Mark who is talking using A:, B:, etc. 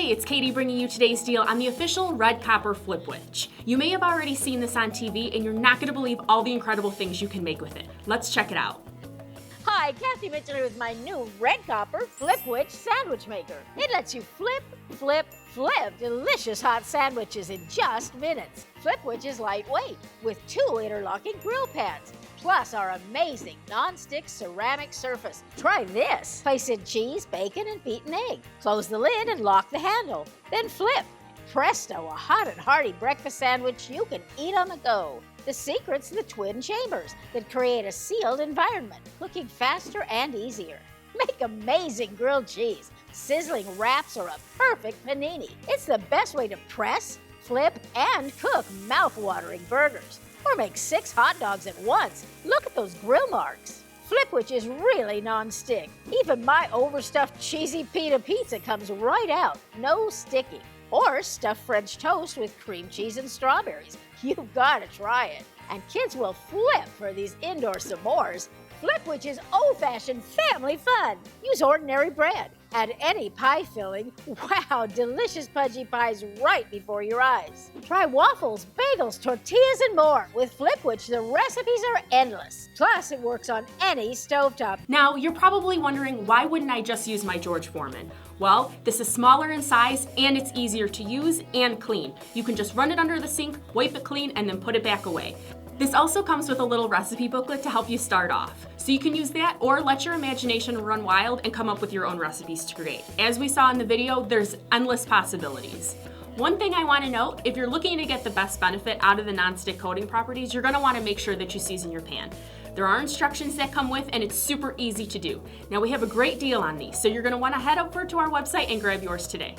A: Hey, it's Katie bringing you today's deal on the official Red Copper Flipwich. You may have already seen this on TV and you're not going to believe all the incredible things you can make with it. Let's check it out.
B: Hi, Kathy Mitchell here with my new Red Copper Flipwich sandwich maker. It lets you flip, flip, flip delicious hot sandwiches in just minutes. Flipwich is lightweight with 2 interlocking grill pans, plus our amazing non-stick ceramic surface. Try this. Place in cheese, bacon, and beaten egg. Close the lid and lock the handle. Then flip. Presto, a hot and hearty breakfast sandwich you can eat on the go. The secret's the twin chambers that create a sealed environment, cooking faster and easier. Make amazing grilled cheese, sizzling wraps, or a perfect panini. It's the best way to press, flip, and cook mouth-watering burgers. Or make 6 hot dogs at once. Look at those grill marks. Flipwich is really non-stick. Even my overstuffed cheesy pita pizza comes right out, no sticking. Or stuffed French toast with cream cheese and strawberries. You've got to try it. And kids will flip for these indoor s'mores. Flipwich is old-fashioned family fun. Use ordinary bread. Add any pie filling. Wow, delicious pudgy pies right before your eyes. Try waffles, bagels, tortillas, and more. With Flipwich, the recipes are endless. Plus, it works on any stovetop.
A: Now, you're probably wondering, why wouldn't I just use my George Foreman? Well, this is smaller in size and it's easier to use and clean. You can just run it under the sink, wipe it clean, and then put it back away. This also comes with a little recipe booklet to help you start off. So you can use that or let your imagination run wild and come up with your own recipes to create. As we saw in the video, there's endless possibilities. One thing I want to note, if you're looking to get the best benefit out of the non-stick coating properties, you're going to want to make sure that you season your pan. There are instructions that come with, and it's super easy to do. Now we have a great deal on these, so you're going to want to head over to our website and grab yours today.